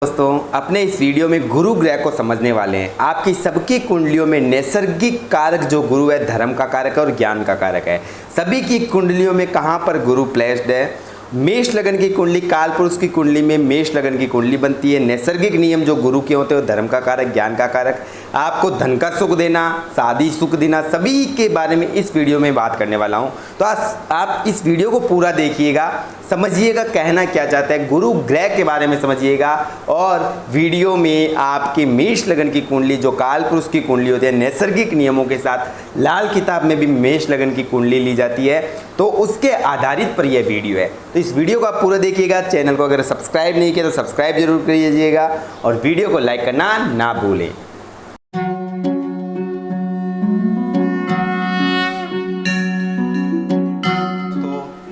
दोस्तों, अपने इस वीडियो में गुरु ग्रह को समझने वाले हैं। आपकी सबकी कुंडलियों में नैसर्गिक कारक जो गुरु है, धर्म का कारक है और ज्ञान का कारक है। सभी की कुंडलियों में कहाँ पर गुरु प्लेस्ड है। मेष लगन की कुंडली, काल पुरुष की कुंडली में मेष लगन की कुंडली बनती है। नैसर्गिक नियम जो गुरु के होते हैं, धर्म का कारक, ज्ञान का कारक, आपको धन का सुख देना, शादी सुख देना, सभी के बारे में इस वीडियो में बात करने वाला हूं। तो आप इस वीडियो को पूरा देखिएगा, समझिएगा कहना क्या चाहता है, गुरु ग्रह के बारे में समझिएगा। और वीडियो में आपकी मेष लगन की कुंडली जो काल पुरुष की कुंडली होती है, नैसर्गिक नियमों के साथ लाल किताब में भी मेष लगन की कुंडली ली जाती है, तो उसके आधारित पर यह वीडियो है। तो इस वीडियो को आप पूरा देखिएगा। चैनल को अगर सब्सक्राइब नहीं किया तो सब्सक्राइब जरूर करिएगा और वीडियो को लाइक करना ना भूलें।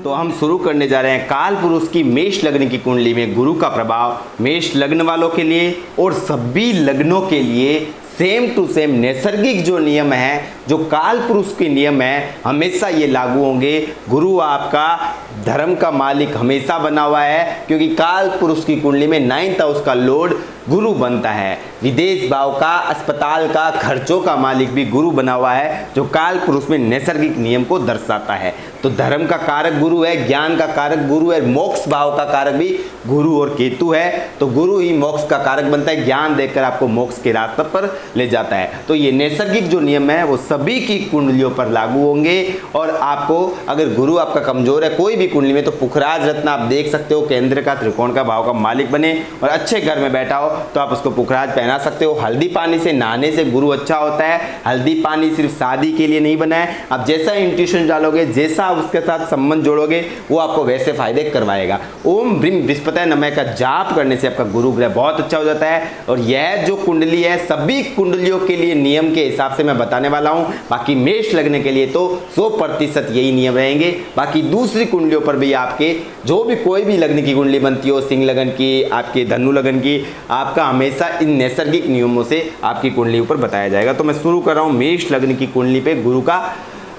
तो हम शुरू करने जा रहे हैं काल पुरुष की मेष लग्न की कुंडली में गुरु का प्रभाव मेष लग्न वालों के लिए और सभी लग्नों के लिए सेम टू सेम नैसर्गिक जो नियम है, जो काल पुरुष के नियम है, हमेशा ये लागू होंगे। गुरु आपका धर्म का मालिक हमेशा बना हुआ है, क्योंकि काल पुरुष की कुंडली में 9th हाउस का लॉर्ड गुरु बनता है। विदेश भाव का, अस्पताल का, खर्चों का मालिक भी गुरु बना हुआ है, जो काल पुरुष में नैसर्गिक नियम को दर्शाता है। तो धर्म का कारक गुरु है, ज्ञान का कारक गुरु है, मोक्ष भाव का कारक भी गुरु और केतु है। तो गुरु ही मोक्ष का कारक बनता है, ज्ञान देकर आपको मोक्ष के रास्ते पर ले जाता है। तो ये नैसर्गिक जो नियम है वो सभी की कुंडलियों पर लागू होंगे। और आपको अगर गुरु आपका कमजोर है कोई भी कुंडली में, तो पुखराज रत्न आप देख सकते हो, केंद्र का, त्रिकोण का भाव का मालिक बने और अच्छे घर में बैठा हो तो आप उसको पुखराज पहना सकते हो। हल्दी पानी से नहाने से गुरु अच्छा होता है। हल्दी पानी सिर्फ शादी के लिए नहीं बना है, आप जैसा इंट्यूशन डालोगे, जैसा उसके साथ संबंध जोड़ोगे, वो आपको वैसे फायदे करवाएगा। ओम ब्रीम बृहस्पति नमः का जाप करने से आपका गुरु ग्रह बहुत अच्छा हो जाता है। और यह जो कुंडली है सभी कुंडलियों के लिए नियम के हिसाब से मैं बताने वाला हूं। बाकी मेष लगने के लिए तो 100% यही नियम रहेंगे। बाकी दूसरी कुंडलियों पर भी आपके जो भी कोई भी लग्न की कुंडली बनती हो, सिंह लगन की, आपके धनु लगन की, आपका हमेशा इन नैसर्गिक नियमों से आपकी कुंडली ऊपर बताया जाएगा। तो मैं शुरू कर रहा हूं मेष लग्न की कुंडली पे गुरु का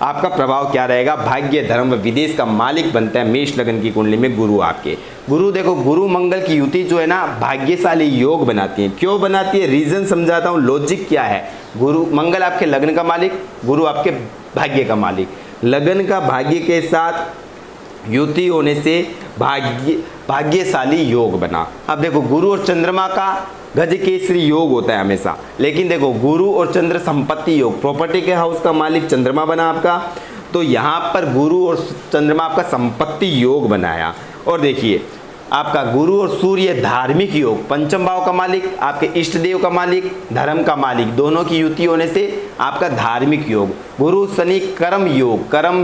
आपका प्रभाव क्या रहेगा। भाग्य, धर्म व विदेश का मालिक बनता है मेष लगन की कुंडली में गुरु आपके। गुरु देखो, गुरु मंगल की युति जो है ना, भाग्यशाली योग बनाती है। क्यों बनाती है, रीजन समझाता हूँ, लॉजिक क्या है। गुरु मंगल आपके लग्न का मालिक, गुरु आपके भाग्य का मालिक। लगन का भाग्य के साथ युति होने से भाग्यशाली योग बना। अब देखो, गुरु और चंद्रमा का गज केसरी योग होता है हमेशा, लेकिन देखो गुरु और चंद्र संपत्ति योग, प्रॉपर्टी के हाउस का मालिक चंद्रमा बना आपका, तो यहाँ पर गुरु और चंद्रमा आपका संपत्ति योग बनाया। और देखिए आपका गुरु और सूर्य धार्मिक योग, पंचम भाव का मालिक, आपके इष्ट देव का मालिक, धर्म का मालिक, दोनों की युति होने से आपका धार्मिक योग। गुरु शनि कर्म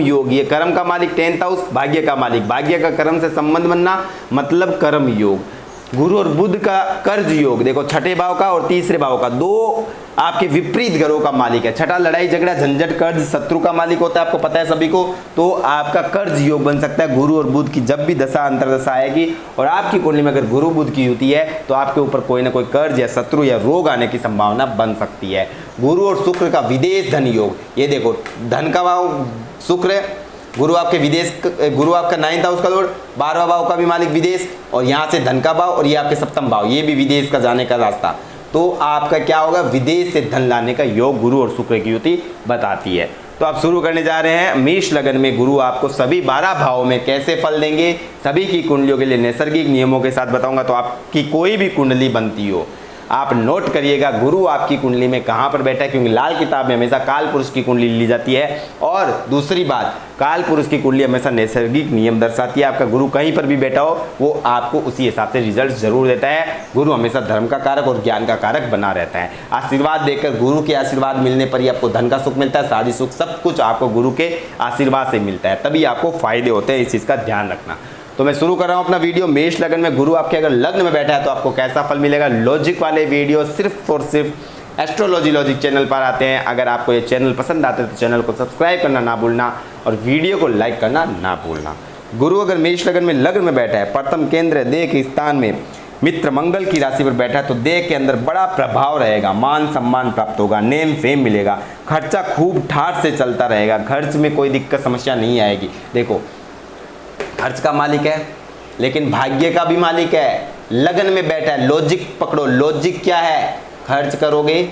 योग, ये कर्म का मालिक 10th हाउस, भाग्य का मालिक, भाग्य का कर्म से संबंध बनना मतलब कर्म योग। गुरु और बुध का कर्ज योग, देखो छठे भाव का और तीसरे भाव का, दो आपके विपरीत ग्रहों का मालिक है। छठा लड़ाई झगड़ा झंझट कर्ज शत्रु का मालिक होता है, आपको पता है सभी को। तो आपका कर्ज योग बन सकता है गुरु और बुध की जब भी दशा अंतरदशा आएगी। और आपकी कुंडली में अगर गुरु बुध की युति है तो आपके ऊपर कोई ना कोई कर्ज या शत्रु या रोग आने की संभावना बन सकती है। गुरु और शुक्र का विदेश धन योग, ये देखो धन का भाव शुक्र है, गुरु आपके विदेश, गुरु आपका 9th हाउस का लॉर्ड, 12वां भाव का भी मालिक विदेश, और यहाँ से धन का भाव, और ये आपके सप्तम भाव, ये भी विदेश का जाने का रास्ता। तो आपका क्या होगा, विदेश से धन लाने का योग गुरु और शुक्र की युति बताती है। तो आप शुरू करने जा रहे हैं मेष लगन में गुरु आपको सभी 12 भावों में कैसे फल देंगे, सभी की कुंडलियों के लिए नैसर्गिक नियमों के साथ बताऊंगा। तो आपकी कोई भी कुंडली बनती हो, आप नोट करिएगा गुरु आपकी कुंडली में कहाँ पर बैठा है, क्योंकि लाल किताब में हमेशा काल पुरुष की कुंडली ली जाती है। और दूसरी बात, काल पुरुष की कुंडली हमेशा नैसर्गिक नियम दर्शाती है। आपका गुरु कहीं पर भी बैठा हो वो आपको उसी हिसाब से रिजल्ट जरूर देता है। गुरु हमेशा धर्म का कारक और ज्ञान का कारक बना रहता है। आशीर्वाद देकर, गुरु के आशीर्वाद मिलने पर ही आपको धन का सुख मिलता है, शादी सुख, सब कुछ आपको गुरु के आशीर्वाद से मिलता है, तभी आपको फायदे होते हैं। इस चीज़ का ध्यान रखना। तो मैं शुरू कर रहा हूं अपना वीडियो। मेष लगन में गुरु आपके अगर लग्न में बैठा है तो आपको कैसा फल मिलेगा। लॉजिक वाले वीडियो सिर्फ और सिर्फ एस्ट्रोलॉजी लॉजिक चैनल पर आते हैं। अगर आपको ये चैनल पसंद आते हैं तो चैनल को सब्सक्राइब करना ना भूलना और वीडियो को लाइक करना ना भूलना। गुरु अगर मेष लगन में लग्न में बैठा है, प्रथम केंद्र देह के स्थान में मित्र मंगल की राशि पर बैठा है, तो देह के अंदर बड़ा प्रभाव रहेगा, मान सम्मान प्राप्त होगा, नेम फेम मिलेगा, खर्चा खूब ठाठ से चलता रहेगा, खर्च में कोई दिक्कत समस्या नहीं आएगी। देखो खर्च का मालिक है लेकिन भाग्य का भी मालिक है, लगन में बैठा है, लॉजिक पकड़ो, लॉजिक क्या है, खर्च करोगे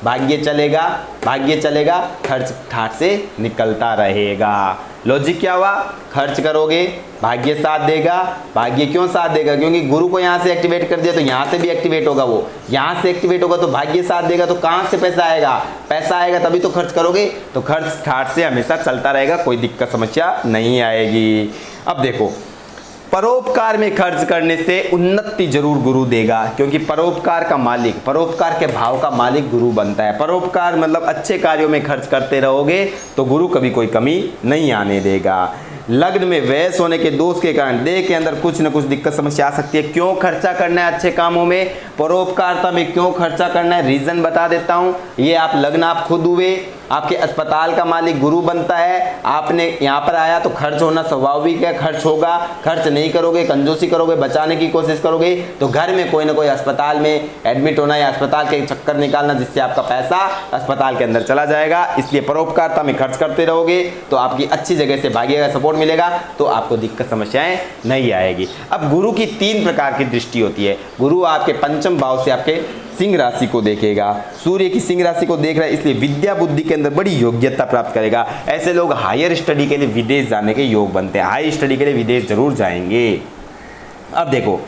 भाग्य चलेगा, भाग्य चलेगा, खर्च ठाट से निकलता रहेगा। लॉजिक क्या हुआ, खर्च करोगे भाग्य साथ देगा, भाग्य क्यों साथ देगा, क्योंकि गुरु को यहाँ से एक्टिवेट कर दिया तो यहाँ से भी एक्टिवेट होगा, वो यहाँ से एक्टिवेट होगा तो भाग्य साथ देगा, तो कहाँ से पैसा आएगा, पैसा आएगा तभी तो खर्च करोगे, तो खर्च ठाट से हमेशा चलता रहेगा, कोई दिक्कत समस्या नहीं आएगी। अब देखो, परोपकार में खर्च करने से उन्नति जरूर गुरु देगा, क्योंकि परोपकार का मालिक, परोपकार के भाव का मालिक गुरु बनता है। परोपकार मतलब अच्छे कार्यों में खर्च करते रहोगे तो गुरु कभी कोई कमी नहीं आने देगा। लग्न में व्यय होने के दोष के कारण देह के अंदर कुछ न कुछ दिक्कत समस्या आ सकती है। क्यों खर्चा करना है अच्छे कामों में, परोपकारता में क्यों खर्चा करना है, रीजन बता देता हूँ। ये आप लग्न आप खुद हुए, आपके अस्पताल का मालिक गुरु बनता है, आपने यहाँ पर आया तो खर्च होना स्वाभाविक है, खर्च होगा। खर्च नहीं करोगे, कंजूसी करोगे, बचाने की कोशिश करोगे तो घर में कोई ना कोई अस्पताल में एडमिट होना या अस्पताल के चक्कर निकालना, जिससे आपका पैसा अस्पताल के अंदर चला जाएगा। इसलिए परोपकारता में खर्च करते रहोगे तो आपकी अच्छी जगह से भाग्य का सपोर्ट मिलेगा, तो आपको दिक्कत समस्याएं नहीं आएगी। अब गुरु की 3 प्रकार की दृष्टि होती है। गुरु आपके पंचम भाव से आपके सिंह राशि को देखेगा, सूर्य की सिंह राशि को देख रहा है, इसलिए विद्या बुद्धि के अंदर बड़ी योग्यता प्राप्त करेगा। ऐसे लोग हायर स्टडी के लिए विदेश जाने के योग बनते हैं, हाई स्टडी के लिए विदेश जरूर जाएंगे। अब देखो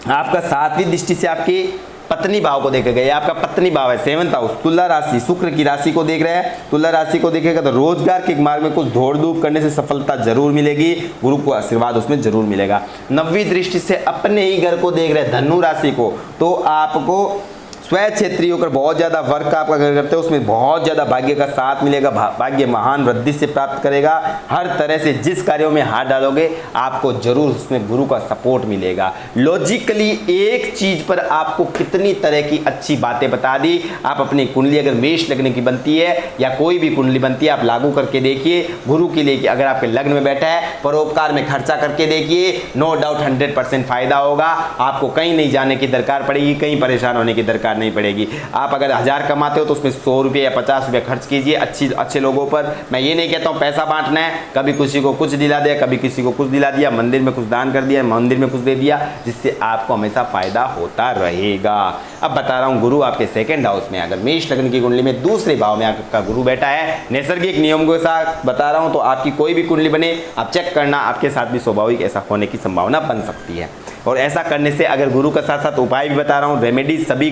आपका 7वीं दृष्टि से आपकी पत्नी भाव को देखेगा, ये आपका पत्नी भाव है, 7th हाउस, तुला राशि, शुक्र की राशि को देख रहे हैं। तुला राशि को देखेगा तो रोजगार के मार्ग में कुछ दौड़ धूप करने से सफलता जरूर मिलेगी, गुरु को आशीर्वाद उसमें जरूर मिलेगा। 9वीं दृष्टि से अपने ही घर को देख रहे हैं, धनु राशि को, तो आपको स्व क्षेत्रीय होकर बहुत ज़्यादा वर्क आपका घर करते हो, उसमें बहुत ज़्यादा भाग्य का साथ मिलेगा, भाग्य महान वृद्धि से प्राप्त करेगा। हर तरह से जिस कार्यों में हाथ डालोगे आपको जरूर उसमें गुरु का सपोर्ट मिलेगा। लॉजिकली एक चीज पर आपको कितनी तरह की अच्छी बातें बता दी। आप अपनी कुंडली अगर मेष लग्न की बनती है या कोई भी कुंडली बनती है, आप लागू करके देखिए गुरु के लिए कि अगर आपके लग्न में बैठा है, परोपकार में खर्चा करके देखिए, नो डाउट 100% फायदा होगा। आपको कहीं नहीं जाने की दरकार पड़ेगी, कहीं परेशान होने की दरकार नहीं पड़ेगी। आप अगर 1000 कमाते हो तो उसमें 100 रुपये या 50 रुपये खर्च कीजिए अच्छे लोगों पर। मैं ये नहीं कहता हूँ पैसा बांटना है, कभी किसी को कुछ दिला दिया, कभी किसी को कुछ दिला दिया, मंदिर में कुछ दान कर दिया, मंदिर में कुछ दे दिया, जिससे आपको हमेशा फायदा होता रहेगा। अब बता रहा हूँ गुरु आपके 2nd हाउस में, अगर मेष लग्न की कुंडली में दूसरे भाव में आपका गुरु बैठा है, नैसर्गिक नियम के साथ बता रहा हूँ, तो आपकी कोई भी कुंडली बने आप चेक करना, आपके साथ भी स्वाभाविक ऐसा होने की संभावना बन सकती है। और ऐसा करने से अगर गुरु का साथ साथ उपाय भी बता रहा हूँ, रेमेडी सभी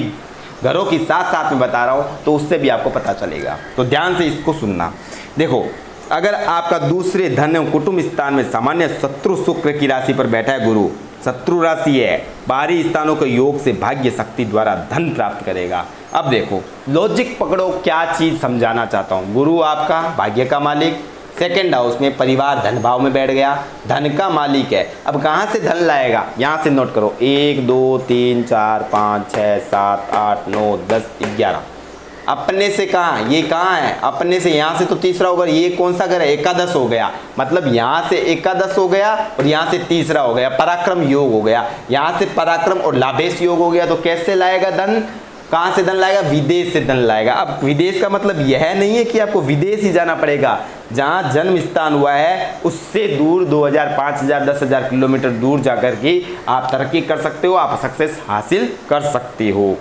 घरों की साथ साथ में बता रहा हूँ, तो उससे भी आपको पता चलेगा, तो ध्यान से इसको सुनना। देखो अगर आपका दूसरे धन एवं कुटुंब स्थान में सामान्य शत्रु शुक्र की राशि पर बैठा है गुरु, शत्रु राशि है, बाहरी स्थानों के योग से भाग्य शक्ति द्वारा धन प्राप्त करेगा। अब देखो लॉजिक पकड़ो, क्या चीज समझाना चाहता हूँ। गुरु आपका भाग्य का मालिक 2nd हाउस में परिवार धन भाव में बैठ गया, धन का मालिक है। अब कहाँ से धन लाएगा, यहाँ से नोट करो, 1 2 3 4 5 6 7 8 9 10 11। अपने से कहाँ, ये कहाँ है, अपने से यहाँ से तो तीसरा होगा, ये कौन सा घर है, एकादश हो गया, मतलब यहाँ से एकादश हो गया और यहाँ से तीसरा हो गया, पराक्रम योग हो गया, यहाँ से पराक्रम और लाभेश योग हो गया। तो कैसे लाएगा धन, कहाँ से धन लाएगा, विदेश से धन लाएगा। अब विदेश का मतलब यह नहीं है कि आपको विदेश ही जाना पड़ेगा, जहाँ जन्म स्थान हुआ है उससे दूर 2000 5000 10,000 किलोमीटर दूर जाकर के आप तरक्की कर सकते हो, आप सक्सेस हासिल कर सकते हो।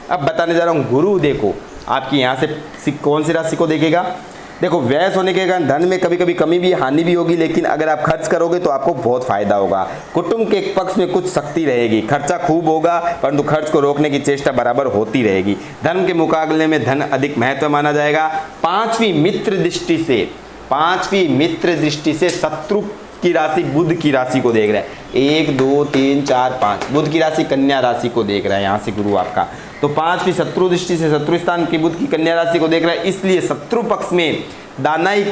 अब बताने जा रहा हूँ गुरु देखो आपकी यहाँ से कौन सी राशि को देखेगा। देखो व्यय होने के कारण धन में कभी कभी कमी भी हानि भी होगी, लेकिन अगर आप खर्च करोगे तो आपको बहुत फायदा होगा। कुटुंब के पक्ष में कुछ शक्ति रहेगी, खर्चा खूब होगा परंतु खर्च को रोकने की चेष्टा बराबर होती रहेगी। धन के मुकाबले में धन अधिक महत्व माना जाएगा। 5वीं मित्र दृष्टि से, 5वीं मित्र दृष्टि से शत्रु की राशि बुध की राशि को देख रहा है, 1 2 3 4 5, बुध की राशि कन्या राशि को देख रहा है यहाँ से गुरु आपका। तो 5वीं शत्रु दृष्टि से शत्रु स्थान की बुध की कन्या राशि को देख रहा है, इसलिए शत्रु पक्ष में दानाई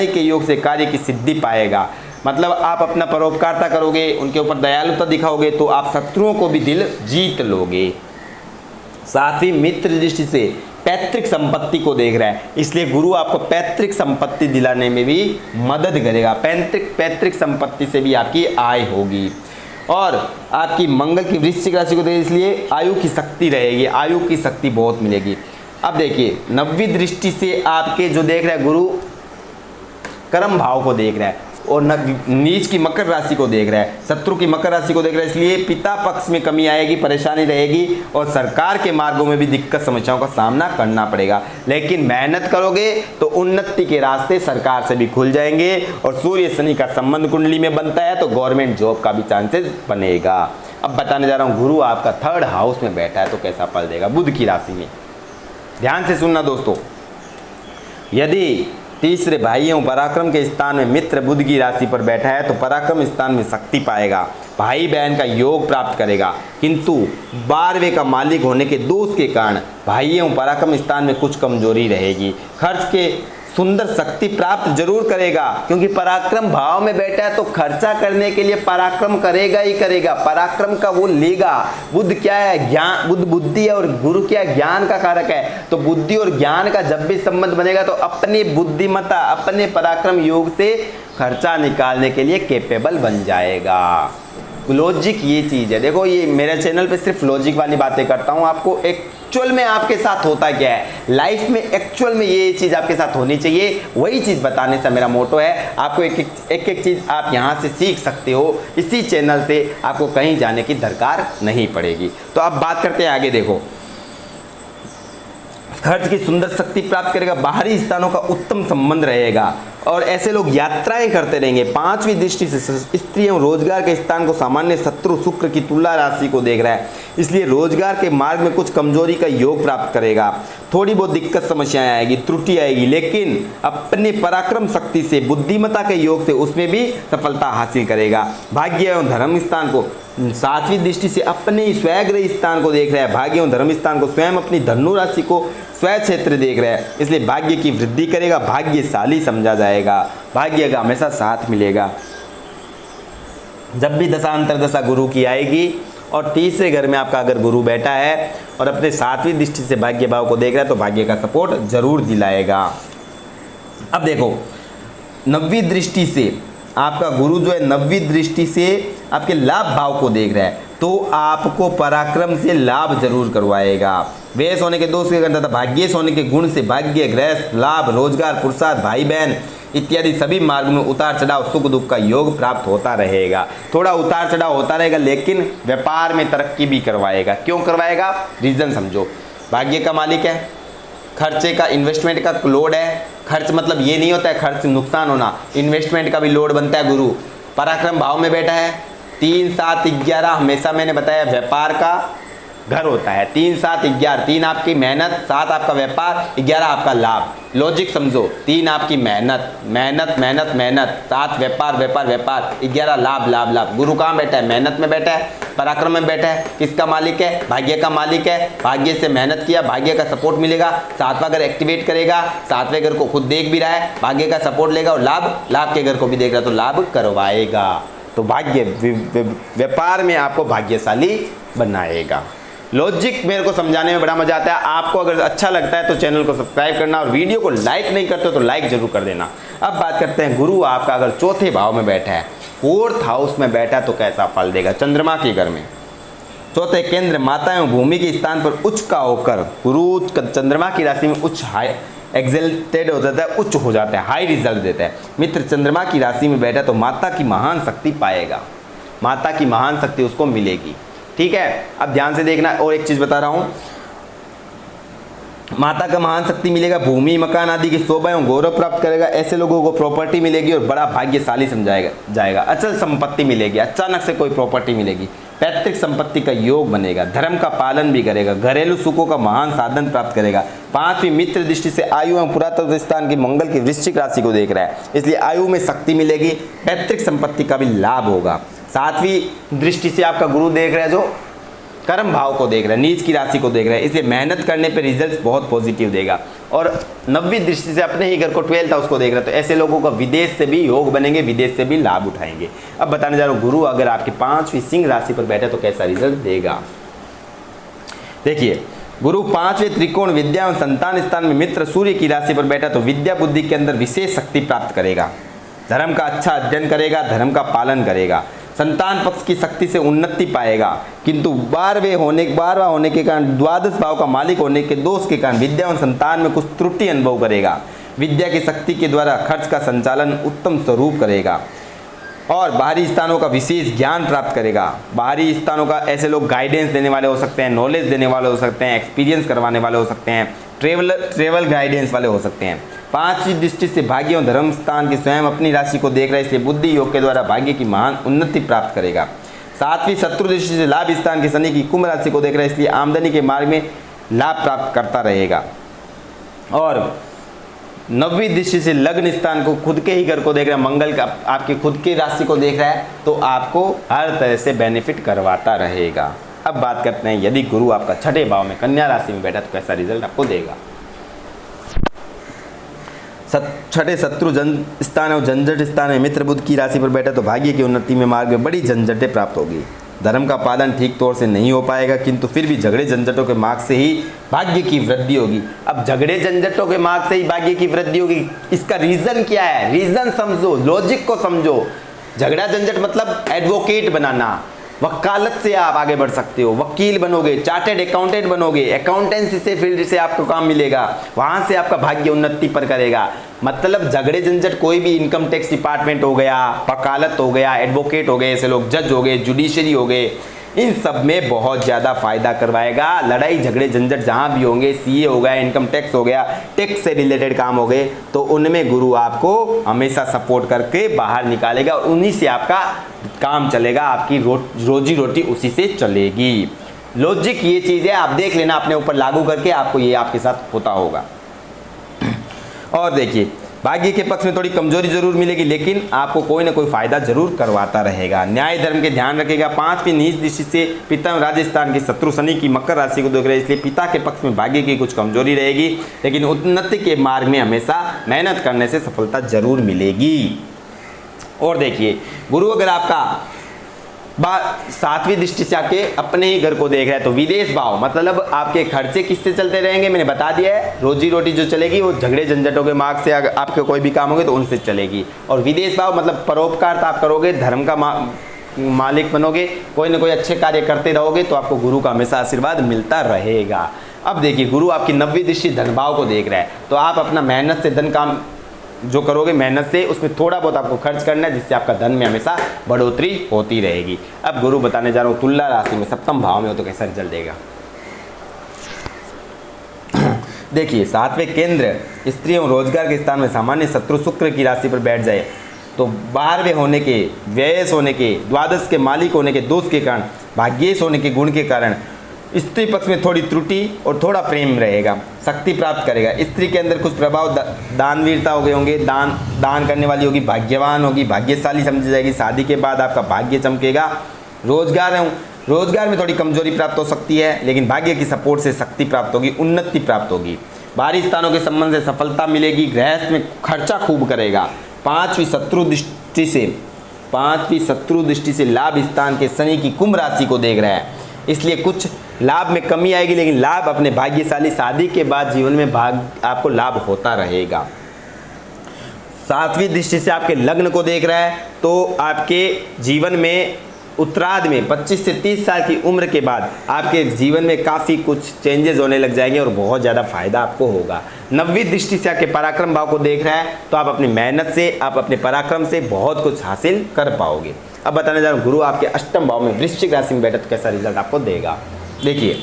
के योग से कार्य की सिद्धि पाएगा। मतलब आप अपना परोपकारता करोगे, उनके ऊपर दयालुता दिखाओगे तो आप शत्रुओं को भी दिल जीत लोगे। 7वीं मित्र दृष्टि से पैतृक संपत्ति को देख रहा है, इसलिए गुरु आपको पैतृक संपत्ति दिलाने में भी मदद करेगा। पैतृक संपत्ति से भी आपकी आय होगी। और आपकी मंगल की वृश्चिक राशि को देख, इसलिए आयु की शक्ति रहेगी, आयु की शक्ति बहुत मिलेगी। अब देखिए 9वीं दृष्टि से आपके जो देख रहा है गुरु कर्म भाव को देख रहा है, और नीच की मकर राशि को देख रहा है, शत्रु की मकर राशि को देख रहा है, इसलिए पिता पक्ष में कमी आएगी, परेशानी रहेगी और सरकार के मार्गों में भी दिक्कत समस्याओं का सामना करना पड़ेगा। लेकिन मेहनत करोगे तो उन्नति के रास्ते सरकार से भी खुल जाएंगे और सूर्य शनि का संबंध कुंडली में बनता है तो गवर्नमेंट जॉब का भी चांसेस बनेगा। अब बताने जा रहा हूँ, गुरु आपका 3rd हाउस में बैठा है तो कैसा फल देगा बुध की राशि में। ध्यान से सुनना दोस्तों, यदि तीसरे भाई एवं पराक्रम के स्थान में मित्र बुध की राशि पर बैठा है तो पराक्रम स्थान में शक्ति पाएगा, भाई बहन का योग प्राप्त करेगा, किंतु 12वें का मालिक होने के दोष के कारण भाई एवं पराक्रम स्थान में कुछ कमजोरी रहेगी। खर्च के सुंदर शक्ति प्राप्त जरूर करेगा, क्योंकि पराक्रम भाव में बैठा है तो खर्चा करने के लिए पराक्रम करेगा ही करेगा, पराक्रम का वो लेगा। बुध क्या है? ज्ञान, बुध बुद्धि है और गुरु क्या है? ज्ञान का कारक है। तो बुद्धि और ज्ञान का जब भी संबंध बनेगा तो अपनी बुद्धिमत्ता, अपने पराक्रम योग से खर्चा निकालने के लिए कैपेबल बन जाएगा। लॉजिक ये चीज़ है। देखो, ये मेरे चैनल पे सिर्फ लॉजिक वाली बातें करता हूँ, आपको एक्चुअल में आपके साथ होता क्या है लाइफ में, एक्चुअल में ये चीज़ आपके साथ होनी चाहिए, वही चीज़ बताने से मेरा मोटो है। आपको एक चीज़ आप यहाँ से सीख सकते हो, इसी चैनल से आपको कहीं जाने की दरकार नहीं पड़ेगी। तो अब बात करते हैं आगे। देखो, खर्च की सुंदर शक्ति प्राप्त करेगा, बाहरी स्थानों का उत्तम संबंध रहेगा और ऐसे लोग यात्राएं करते रहेंगे। 5वीं दृष्टि से स्त्री एवं रोजगार के स्थान को सामान्य शत्रु शुक्र की तुला राशि को देख रहा है, इसलिए रोजगार के मार्ग में कुछ कमजोरी का योग प्राप्त करेगा। थोड़ी बहुत दिक्कत समस्याएं आएगी, त्रुटि आएगी, लेकिन अपने पराक्रम शक्ति से, बुद्धिमत्ता के योग से उसमें भी सफलता हासिल करेगा। भाग्य एवं धर्म स्थान को 7वीं दृष्टि से अपने स्वयं स्थान को देख रहा है, भाग्य एवं धर्म स्थान को स्वयं अपनी धनु राशि को स्वयं क्षेत्र देख रहा है, इसलिए भाग्य की वृद्धि करेगा, भाग्यशाली समझा जाएगा, भाग्य का हमेशा साथ मिलेगा। जब भी दशा अंतरदशा गुरु की आएगी और तीसरे घर में आपका अगर गुरु बैठा है और अपने 7वीं दृष्टि से भाग्य भाव को देख रहा है तो भाग्य का सपोर्ट जरूर दिलाएगा। अब देखो, 9वीं दृष्टि से आपका गुरु जो है 9वीं दृष्टि से आपके लाभ भाव को देख रहा है तो आपको पराक्रम से लाभ जरूर करवाएगा। व्यस होने के दोष के कारण तथा भाग्येश होने के गुण से भाग्य, गृहस्थ, लाभ, रोजगार, पुरुषार्थ, भाई बहन इत्यादि सभी मार्ग में उतार चढ़ाव, सुख दुख का योग प्राप्त होता रहेगा। थोड़ा उतार चढ़ाव होता रहेगा, लेकिन व्यापार में तरक्की भी करवाएगा। क्यों करवाएगा? रीजन समझो। भाग्य का मालिक है, खर्चे का, इन्वेस्टमेंट का लोड है। खर्च मतलब ये नहीं होता है खर्च नुकसान होना, इन्वेस्टमेंट का भी लोड बनता है। गुरु पराक्रम भाव में बैठा है, 3, 7, 11 हमेशा मैंने बताया व्यापार का घर होता है। 3, 7, 11, 3 आपकी मेहनत, 7 आपका व्यापार, 11 आपका लाभ। लॉजिक समझो, 3 आपकी मेहनत, मेहनत मेहनत मेहनत, 7 व्यापार व्यापार व्यापार, 11 लाभ लाभ लाभ। गुरु कहाँ बैठा है? मेहनत में बैठा है, पराक्रम में बैठा है। किसका मालिक है? भाग्य का मालिक है। भाग्य से मेहनत किया, भाग्य का सपोर्ट मिलेगा। 7वां घर एक्टिवेट करेगा, 7वें घर को खुद देख भी रहा है, भाग्य का सपोर्ट लेगा और लाभ के घर को भी देख रहा है तो लाभ करवाएगा। तो भाग्य व्यापार में आपको भाग्यशाली बनाएगा। लॉजिक मेरे को समझाने में बड़ा मजा आता है। आपको अगर अच्छा लगता है तो चैनल को सब्सक्राइब करना और वीडियो को लाइक नहीं करते तो लाइक जरूर कर देना। अब बात करते हैं, गुरु आपका अगर 4थे भाव में बैठा है, 4th हाउस में बैठा है तो कैसा फल देगा? चंद्रमा के घर में 4थे केंद्र माता एवं भूमि के स्थान पर उच्च का होकर गुरु चंद्रमा की राशि में उच्च हाई एक्सल्टेड हो जाता है, उच्च हो जाता है, हाई रिजल्ट देता है। मित्र चंद्रमा की राशि में बैठा तो माता की महान शक्ति पाएगा, माता की महान शक्ति उसको मिलेगी। ठीक है, अब ध्यान से देखना। और एक चीज बता रहा हूं, माता का महान शक्ति मिलेगा, भूमि मकान आदि की शोभा एवं गौरव प्राप्त करेगा। ऐसे लोगों को प्रॉपर्टी मिलेगी और बड़ा भाग्यशाली समझाएगा जाएगा। अचल संपत्ति मिलेगी, अचानक से कोई प्रॉपर्टी मिलेगी, पैतृक संपत्ति का योग बनेगा, धर्म का पालन भी करेगा, घरेलू सुखों का महान साधन प्राप्त करेगा। 5वीं मित्र दृष्टि से आयु एवं पुरातत्व स्थान की मंगल की वृश्चिक राशि को देख रहा है, इसलिए आयु में शक्ति मिलेगी, पैतृक संपत्ति का भी लाभ होगा। 7वीं दृष्टि से आपका गुरु देख रहा है जो कर्म भाव को देख रहा है, नीच की राशि को देख रहा है, इसलिए मेहनत करने पे रिजल्ट्स बहुत पॉजिटिव देगा। और 9वीं दृष्टि से अपने ही घर को 12th हाउस को देख रहा है, तो ऐसे लोगों का विदेश से भी योग बनेंगे, विदेश से भी लाभ उठाएंगे। अब बताने जा रहा हूँ, गुरु अगर आपकी 5वीं सिंह राशि पर बैठे तो कैसा रिजल्ट देगा? देखिए, गुरु 5वें त्रिकोण विद्या एवं संतान स्थान में मित्र सूर्य की राशि पर बैठा तो विद्या बुद्धि के अंदर विशेष शक्ति प्राप्त करेगा, धर्म का अच्छा अध्ययन करेगा, धर्म का पालन करेगा, संतान पक्ष की शक्ति से उन्नति पाएगा। किंतु 12वां होने के कारण, द्वादश भाव का मालिक होने के दोष के कारण विद्या एवं संतान में कुछ त्रुटि अनुभव करेगा। विद्या की शक्ति के द्वारा खर्च का संचालन उत्तम स्वरूप करेगा और बाहरी स्थानों का विशेष ज्ञान प्राप्त करेगा। बाहरी स्थानों का ऐसे लोग गाइडेंस देने वाले हो सकते हैं, नॉलेज देने वाले हो सकते हैं, एक्सपीरियंस करवाने वाले हो सकते हैं, ट्रेवल गाइडेंस वाले हो सकते हैं। 5वीं दृष्टि से भाग्य और धर्म स्थान की स्वयं अपनी राशि को देख रहा है, इसलिए बुद्धि योग के द्वारा भाग्य की महान उन्नति प्राप्त करेगा। 7वीं शत्रु दृष्टि से लाभ स्थान के शनि की कुंभ राशि को देख रहा है, इसलिए आमदनी के मार्ग में लाभ प्राप्त करता रहेगा। और 9वीं दृष्टि से लग्न स्थान को खुद के ही घर को देख रहा है, मंगल का आपकी खुद की राशि को देख रहा है, तो आपको हर तरह से बेनिफिट करवाता रहेगा। अब बात करते हैं यदि गुरु आपका 6ठे भाव में कन्या राशि में बैठा तो कैसा रिजल्ट आपको देगा। 6ठे शत्रु जन स्थान और झंझट स्थान में मित्र बुध की राशि पर बैठा तो भाग्य की उन्नति में मार्ग में बड़ी झंझटें प्राप्त होगी। धर्म का पालन ठीक तौर से नहीं हो पाएगा, किंतु फिर भी झगड़े झंझटों के मार्ग से ही भाग्य की वृद्धि होगी। अब झगड़े झंझटों के मार्ग से ही भाग्य की वृद्धि होगी, इसका रीजन क्या है? रीजन समझो, लॉजिक को समझो। झगड़ा झंझट मतलब एडवोकेट बनाना, वकालत से आप आगे बढ़ सकते हो, वकील बनोगे, चार्टेड अकाउंटेंट बनोगे, अकाउंटेंसी से फील्ड से आपको काम मिलेगा, वहां से आपका भाग्य उन्नति पर करेगा। मतलब झगड़े झंझट कोई भी इनकम टैक्स डिपार्टमेंट हो गया, वकालत हो गया, एडवोकेट हो गए, ऐसे लोग जज हो गए, जुडिशरी हो गए, इन सब में बहुत ज़्यादा फायदा करवाएगा। लड़ाई झगड़े झंझट जहाँ भी होंगे, सीए हो गया, इनकम टैक्स हो गया, टैक्स से रिलेटेड काम हो गए, तो उनमें गुरु आपको हमेशा सपोर्ट करके बाहर निकालेगा और उन्हीं से आपका काम चलेगा, आपकी रोजी रोटी उसी से चलेगी। लॉजिक ये चीज़ है, आप देख लेना अपने ऊपर लागू करके, आपको ये आपके साथ होता होगा। और देखिए भाग्य के पक्ष में थोड़ी कमजोरी जरूर मिलेगी, लेकिन आपको कोई ना कोई फायदा जरूर करवाता रहेगा। न्याय धर्म के ध्यान रखेगा। 5वीं नीच दृष्टि से पिता राजस्थान के शत्रु शनि की मकर राशि को देख रहे हैं, इसलिए पिता के पक्ष में भाग्य की कुछ कमजोरी रहेगी, लेकिन उन्नति के मार्ग में हमेशा मेहनत करने से सफलता जरूर मिलेगी। और देखिए गुरु अगर आपका 7वीं दृष्टि से आके अपने ही घर को देख रहा है तो विदेश भाव मतलब आपके खर्चे किससे चलते रहेंगे, मैंने बता दिया है। रोजी रोटी जो चलेगी वो झगड़े झंझटों के मार्ग से आपके कोई भी काम होंगे तो उनसे चलेगी। और विदेश भाव मतलब परोपकार आप करोगे, धर्म का मालिक बनोगे, कोई ना कोई अच्छे कार्य करते रहोगे तो आपको गुरु का हमेशा आशीर्वाद मिलता रहेगा। अब देखिए गुरु आपकी 9वीं दृष्टि धन भाव को देख रहा है, तो आप अपना मेहनत से धन काम जो करोगे, मेहनत से उसमें थोड़ा बहुत आपको खर्च करना है, जिससे आपका धन में हमेशा बढ़ोतरी होती रहेगी। अब गुरु बताने जा रहा हूँ तुला राशि में सप्तम भाव में हो तो कैसा रिजल्ट देगा। देखिए 7वें केंद्र स्त्री एवं रोजगार के स्थान में सामान्य शत्रु शुक्र की राशि पर बैठ जाए तो 12वें होने के, व्ययस होने के, द्वादश के मालिक होने के दोष के कारण, भाग्येश होने के गुण के कारण स्त्री पक्ष में थोड़ी त्रुटि और थोड़ा प्रेम रहेगा, शक्ति प्राप्त करेगा। स्त्री के अंदर कुछ प्रभाव दानवीरता हो गए होंगे, दान करने वाली होगी, भाग्यवान होगी, भाग्यशाली समझी जाएगी। शादी के बाद आपका भाग्य चमकेगा। रोजगार में थोड़ी कमजोरी प्राप्त हो सकती है, लेकिन भाग्य की सपोर्ट से शक्ति प्राप्त होगी, उन्नति प्राप्त होगी। बाहरी स्थानों के संबंध से सफलता मिलेगी। गृहस्थ में खर्चा खूब करेगा। 5वीं शत्रु दृष्टि से लाभ स्थान के शनि की कुंभ राशि को देख रहा है, इसलिए कुछ लाभ में कमी आएगी, लेकिन लाभ अपने भाग्यशाली। शादी के बाद जीवन में आपको लाभ होता रहेगा। 7वीं दृष्टि से आपके लग्न को देख रहा है तो आपके जीवन में उत्तरार्ध में 25 से 30 साल की उम्र के बाद आपके जीवन में काफ़ी कुछ चेंजेस होने लग जाएंगे और बहुत ज़्यादा फायदा आपको होगा। 9वीं दृष्टि से आपके पराक्रम भाव को देख रहा है तो आप अपनी मेहनत से, आप अपने पराक्रम से बहुत कुछ हासिल कर पाओगे। अब बताने जा रहा हूँ गुरु आपके अष्टम भाव में वृश्चिक राशि में बैठा तो कैसा रिजल्ट आपको देगा। देखिए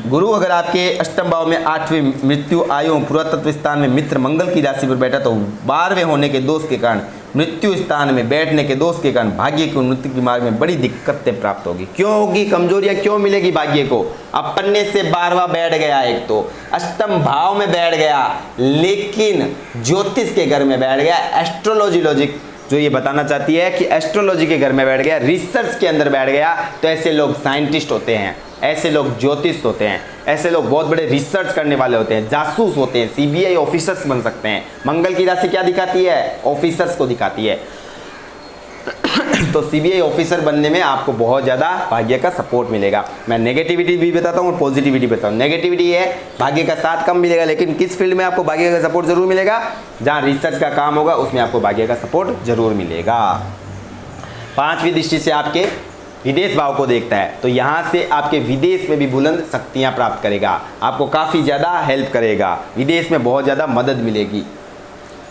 गुरु अगर आपके अष्टम भाव में 8वें मृत्यु आयु पुरातत्व स्थान में मित्र मंगल की राशि पर बैठा तो 12वें होने के दोष के कारण, मृत्यु स्थान में बैठने के दोष के कारण भाग्य की उन्नति के मार्ग में बड़ी दिक्कतें प्राप्त होगी। क्यों होगी? कमजोरियां क्यों मिलेगी भाग्य को? अपने से 12वां बैठ गया, एक तो अष्टम भाव में बैठ गया, लेकिन ज्योतिष के घर में बैठ गया। एस्ट्रोलॉजी लॉजिक जो ये बताना चाहती है कि एस्ट्रोलॉजी के घर में बैठ गया, रिसर्च के अंदर बैठ गया, तो ऐसे लोग साइंटिस्ट होते हैं, ऐसे लोग ज्योतिष होते हैं, ऐसे लोग बहुत बड़े रिसर्च करने वाले होते हैं, जासूस होते हैं, सीबीआई ऑफिसर्स बन सकते हैं। मंगल की राशि क्या दिखाती है? ऑफिसर्स को दिखाती है। तो सीबीआई ऑफिसर बनने में आपको बहुत ज़्यादा भाग्य का सपोर्ट मिलेगा। मैं नेगेटिविटी भी बताता हूँ और पॉजिटिविटी बताता हूँ। नेगेटिविटी है भाग्य का साथ कम मिलेगा, लेकिन किस फील्ड में आपको भाग्य का सपोर्ट जरूर मिलेगा? जहाँ रिसर्च का काम होगा उसमें आपको भाग्य का सपोर्ट जरूर मिलेगा। 5वीं दृष्टि से आपके विदेश भाव को देखता है, तो यहाँ से आपके विदेश में भी बुलंद शक्तियाँ प्राप्त करेगा, आपको काफ़ी ज़्यादा हेल्प करेगा, विदेश में बहुत ज़्यादा मदद मिलेगी,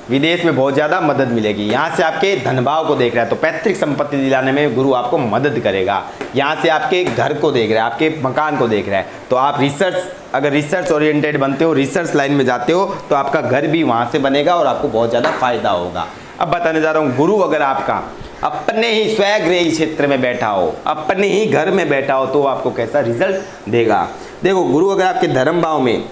विदेश में बहुत ज़्यादा मदद मिलेगी। यहाँ से आपके धन भाव को देख रहा है, तो पैतृक संपत्ति दिलाने में गुरु आपको मदद करेगा। यहाँ से आपके घर को देख रहा है, आपके मकान को देख रहा है, तो आप अगर रिसर्च ओरिएंटेड बनते हो, रिसर्च लाइन में जाते हो, तो आपका घर भी वहाँ से बनेगा और आपको बहुत ज़्यादा फायदा होगा। अब बताने जा रहा हूँ, गुरु अगर आपका अपने ही स्वगृही क्षेत्र में बैठा हो, अपने ही घर में बैठा हो, तो आपको कैसा रिजल्ट देगा। देखो, गुरु अगर आपके धर्म भाव में,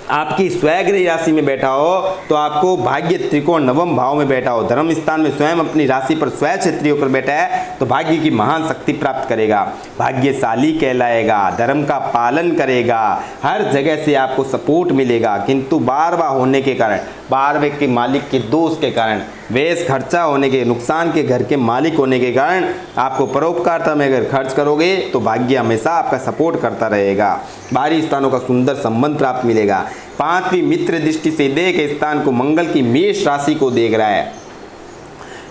आपकी स्वगृही राशि में बैठा हो, तो आपको भाग्य त्रिकोण नवम भाव में बैठा हो, धर्म स्थान में स्वयं अपनी राशि पर स्व क्षेत्रीय पर बैठा है, तो भाग्य की महान शक्ति प्राप्त करेगा, भाग्यशाली कहलाएगा, धर्म का पालन करेगा, हर जगह से आपको सपोर्ट मिलेगा। किंतु 12वां होने के कारण, 12वें के मालिक के दोष के कारण, वेश खर्चा होने के, नुकसान के घर के मालिक होने के कारण आपको परोपकारता में अगर खर्च करोगे तो भाग्य हमेशा आपका सपोर्ट करता रहेगा। बाहरी स्थानों का सुंदर संबंध प्राप्त मिलेगा। 5वीं मित्र दृष्टि से देह के स्थान को मंगल की मेष राशि को देख रहा है,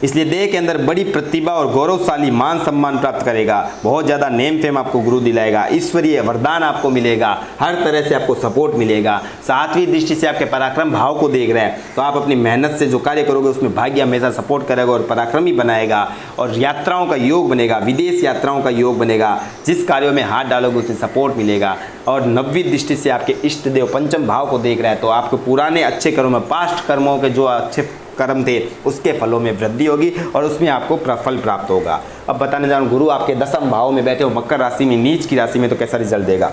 इसलिए देह के अंदर बड़ी प्रतिभा और गौरवशाली मान सम्मान प्राप्त करेगा, बहुत ज़्यादा नेम फेम आपको गुरु दिलाएगा, ईश्वरीय वरदान आपको मिलेगा, हर तरह से आपको सपोर्ट मिलेगा। 7वीं दृष्टि से आपके पराक्रम भाव को देख रहे हैं, तो आप अपनी मेहनत से जो कार्य करोगे उसमें भाग्य हमेशा सपोर्ट करेगा और पराक्रमी बनाएगा, और यात्राओं का योग बनेगा, विदेश यात्राओं का योग बनेगा, जिस कार्यों में हाथ डालोगे उससे सपोर्ट मिलेगा। और 9वीं दृष्टि से आपके इष्ट देव पंचम भाव को देख रहा है, तो आपके पुराने अच्छे कर्मों में, पास्ट कर्मों के जो अच्छे कर्म थे उसके फलों में वृद्धि होगी और उसमें आपको फल प्राप्त होगा। अब बताने जा रहा हूँ, गुरु आपके 10वें भाव में बैठे हो, मकर राशि में, नीच की राशि में, तो कैसा रिजल्ट देगा।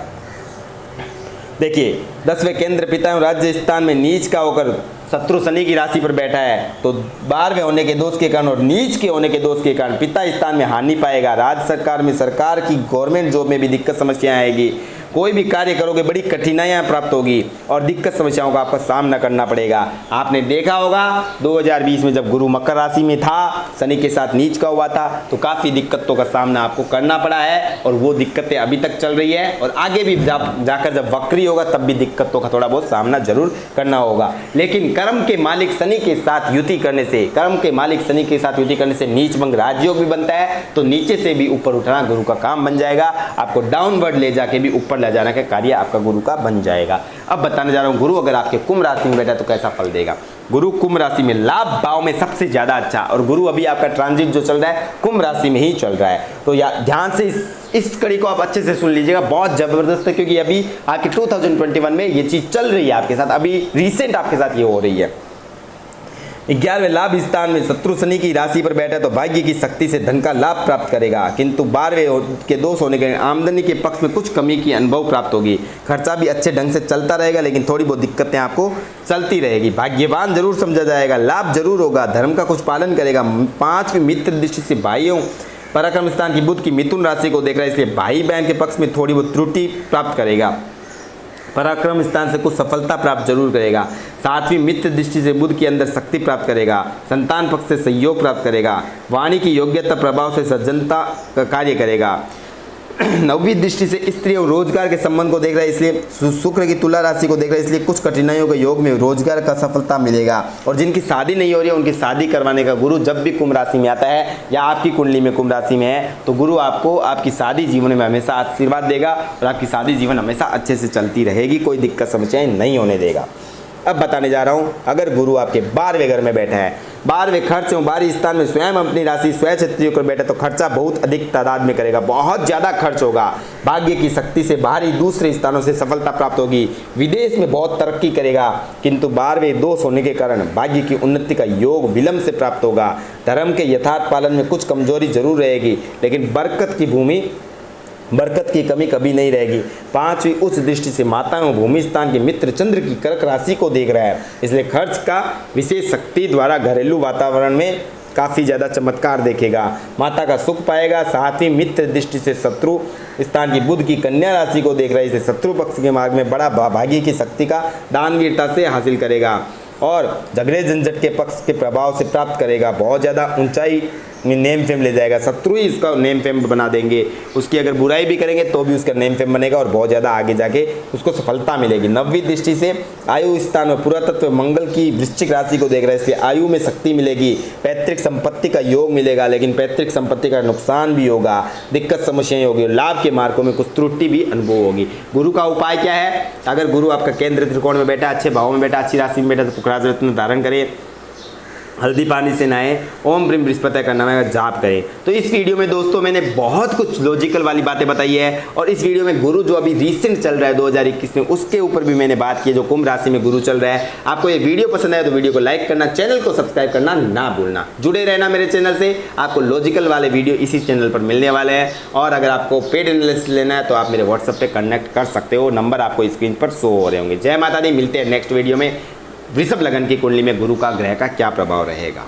देखिए, 10वें केंद्र पिता एवं राज्य स्थान में नीच का होकर शत्रु शनि की राशि पर बैठा है, तो 12वें होने के दोष के कारण और नीच के होने के दोष के कारण पिता स्थान में हानि पाएगा। राज्य सरकार में, सरकार की गवर्नमेंट जॉब में भी दिक्कत समस्याएं आएगी, कोई भी कार्य करोगे बड़ी कठिनाइयाँ प्राप्त होगी और दिक्कत समस्याओं का आपका सामना करना पड़ेगा। आपने देखा होगा 2020 में जब गुरु मकर राशि में था, शनि के साथ नीच का हुआ था, तो काफ़ी दिक्कतों का सामना आपको करना पड़ा है और वो दिक्कतें अभी तक चल रही है और आगे भी जाकर जब वक्री होगा तब भी दिक्कतों का थोड़ा बहुत सामना जरूर करना होगा। लेकिन कर्म के मालिक शनि के साथ युति करने से, कर्म के मालिक शनि के साथ युति करने से नीच भंग राजयोग भी बनता है, तो नीचे से भी ऊपर उठना गुरु का काम बन जाएगा, आपको डाउनवर्ड ले जाके भी ऊपर ले जाने का कार्य आपका गुरु का बन जाएगा। अब बताने जा रहा हूं, गुरु अगर आपके कुंभ राशि में बैठा तो कैसा फल देगा। गुरु कुंभ राशि में लाभ भाव में सबसे ज्यादा अच्छा, और गुरु अभी आपका ट्रांजिट जो चल रहा है कुंभ राशि में ही चल रहा है, तो ध्यान से इस कड़ी को आप अच्छे से सुन लीजिएगा, बहुत जबरदस्त है, क्योंकि अभी आपके 2021 में ये चीज चल रही है आपके साथ, अभी रिसेंट आपके साथ ये हो रही है। 11वें लाभ स्थान में शत्रु शनि की राशि पर बैठा तो भाग्य की शक्ति से धन का लाभ प्राप्त करेगा, किंतु 12वें के दोष होने के आमदनी के पक्ष में कुछ कमी की अनुभव प्राप्त होगी। खर्चा भी अच्छे ढंग से चलता रहेगा, लेकिन थोड़ी बहुत दिक्कतें आपको चलती रहेगी। भाग्यवान जरूर समझा जाएगा, लाभ जरूर होगा, धर्म का कुछ पालन करेगा। 5वीं मित्र दृष्टि से भाइयों, पराक्रम स्थान की बुध की मिथुन राशि को देख रहा है, इसलिए भाई बहन के पक्ष में थोड़ी बहुत त्रुटि प्राप्त करेगा। पराक्रम स्थान से कुछ सफलता प्राप्त जरूर करेगा। 7वीं मित्र दृष्टि से बुध के अंदर शक्ति प्राप्त करेगा, संतान पक्ष से सहयोग प्राप्त करेगा, वाणी की योग्यता प्रभाव से सज्जनता का कार्य करेगा। 9वीं दृष्टि से स्त्री और रोजगार के संबंध को देख रहा है, इसलिए शुक्र की तुला राशि को देख रहा है, इसलिए कुछ कठिनाइयों के योग में रोजगार का सफलता मिलेगा। और जिनकी शादी नहीं हो रही है उनकी शादी करवाने का गुरु जब भी कुंभ राशि में आता है या आपकी कुंडली में कुंभ राशि में है, तो गुरु आपको आपकी शादी जीवन में हमेशा आशीर्वाद देगा और आपकी शादी जीवन हमेशा अच्छे से चलती रहेगी, कोई दिक्कत समस्याएं नहीं होने देगा। अब बताने जा रहा हूं, अगर गुरु आपके 12वें घर में बैठा है, 12वें खर्च एवं बाहरी स्थान में स्वयं अपनी राशि स्व क्षेत्रीय पर बैठे तो खर्चा बहुत अधिक तादाद में करेगा, बहुत ज्यादा खर्च होगा। भाग्य की शक्ति से बाहरी दूसरे स्थानों से सफलता प्राप्त होगी, विदेश में बहुत तरक्की करेगा, किंतु 12वें दोष होने के कारण भाग्य की उन्नति का योग विलंब से प्राप्त होगा। धर्म के यथार्थ पालन में कुछ कमजोरी जरूर रहेगी, लेकिन बरकत की कमी कभी नहीं रहेगी। 5वीं उच्च दृष्टि से माता एवं भूमि स्थान के मित्र चंद्र की कर्क राशि को देख रहा है, इसलिए खर्च का विशेष शक्ति द्वारा घरेलू वातावरण में काफ़ी ज़्यादा चमत्कार देखेगा, माता का सुख पाएगा। 7वीं मित्र दृष्टि से शत्रु स्थान की बुध की कन्या राशि को देख रहा है, इसलिए शत्रु पक्ष के मार्ग में बड़ा भाग्य की शक्ति का दानवीरता से हासिल करेगा और झगड़े झंझट के पक्ष के प्रभाव से प्राप्त करेगा, बहुत ज़्यादा ऊंचाई में नेम फेम ले जाएगा, शत्रु ही इसका नेम फेम बना देंगे, उसकी अगर बुराई भी करेंगे तो भी उसका नेम फेम बनेगा और बहुत ज़्यादा आगे जाके उसको सफलता मिलेगी। 9वीं दृष्टि से आयु स्थान में पुरातत्व मंगल की वृश्चिक राशि को देख रहा है, इसलिए आयु में शक्ति मिलेगी। पैतृक पैतृक संपत्ति का योग मिलेगा, लेकिन पैतृक संपत्ति का नुकसान भी होगा, दिक्कत समस्याएं होगी, लाभ के मार्गों में कुछ त्रुटि भी अनुभव होगी। गुरु का उपाय क्या है? अगर गुरु आपका केंद्र त्रिकोण में बैठा, अच्छे भाव में बैठा, अच्छी राशि में बैठा तो पुखराज रत्न धारण करें, हल्दी पानी से नहाए, ओम प्रीम बृहस्पति का नाम का जाप करें। तो इस वीडियो में दोस्तों मैंने बहुत कुछ लॉजिकल वाली बातें बताई है, और इस वीडियो में गुरु जो अभी रिसेंट चल रहा है 2021 में, उसके ऊपर भी मैंने बात की है, जो कुंभ राशि में गुरु चल रहा है। आपको ये वीडियो पसंद आया तो वीडियो को लाइक करना, चैनल को सब्सक्राइब करना ना भूलना, जुड़े रहना मेरे चैनल से। आपको लॉजिकल वाले वीडियो इसी चैनल पर मिलने वाले हैं, और अगर आपको पेड एनालिसिस लेना है तो आप मेरे व्हाट्सएप पे कनेक्ट कर सकते हो, नंबर आपको स्क्रीन पर शो हो रहे होंगे। जय माता दी, मिलते हैं नेक्स्ट वीडियो में। वृषभ लगन की कुंडली में गुरु का ग्रह का क्या प्रभाव रहेगा।